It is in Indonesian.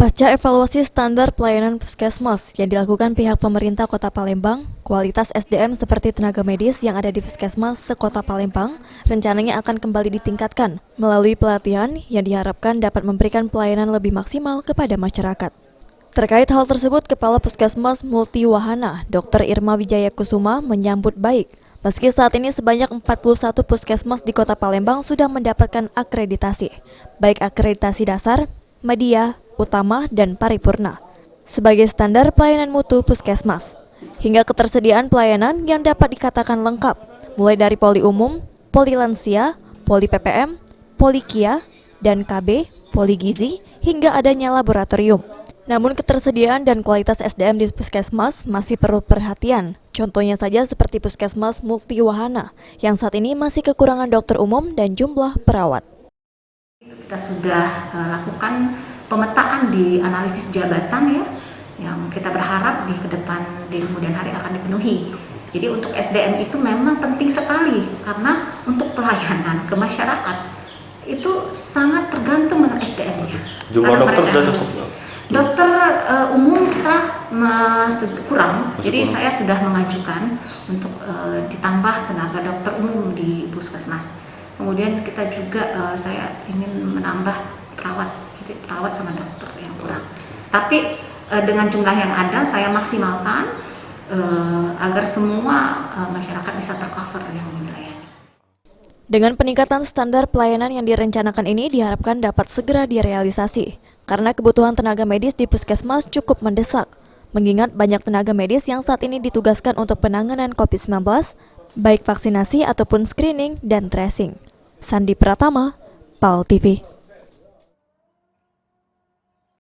Pasca evaluasi standar pelayanan puskesmas yang dilakukan pihak pemerintah Kota Palembang, kualitas SDM seperti tenaga medis yang ada di puskesmas se-Kota Palembang rencananya akan kembali ditingkatkan melalui pelatihan yang diharapkan dapat memberikan pelayanan lebih maksimal kepada masyarakat. Terkait hal tersebut, Kepala Puskesmas Multi Wahana, Dr. Irma Wijaya Kusuma menyambut baik. Meski saat ini sebanyak 41 puskesmas di Kota Palembang sudah mendapatkan akreditasi, baik akreditasi dasar, media, utama, dan paripurna sebagai standar pelayanan mutu puskesmas, hingga ketersediaan pelayanan yang dapat dikatakan lengkap, mulai dari poli umum, poli lansia, poli PPM, poli KIA, dan KB, poli gizi, hingga adanya laboratorium. Namun ketersediaan dan kualitas SDM di puskesmas masih perlu perhatian. Contohnya saja seperti Puskesmas Multi Wahana yang saat ini masih kekurangan dokter umum dan jumlah perawat. Kita sudah lakukan pemetaan di analisis jabatan ya, yang kita berharap di kemudian hari akan dipenuhi. Jadi untuk SDM itu memang penting sekali karena untuk pelayanan ke masyarakat itu sangat tergantung dengan SDM-nya. Jumlah dokter sudah cukup? Dokter umum kita kurang, jadi saya sudah mengajukan untuk ditambah tenaga dokter umum di puskesmas. Kemudian kita juga saya ingin menambah perawat sama dokter yang kurang. Tapi dengan jumlah yang ada saya maksimalkan agar semua masyarakat bisa tercover yang dilayani. Dengan peningkatan standar pelayanan yang direncanakan ini diharapkan dapat segera direalisasi karena kebutuhan tenaga medis di puskesmas cukup mendesak. Mengingat banyak tenaga medis yang saat ini ditugaskan untuk penanganan COVID-19, baik vaksinasi ataupun screening dan tracing. Sandi Pratama, PAL TV.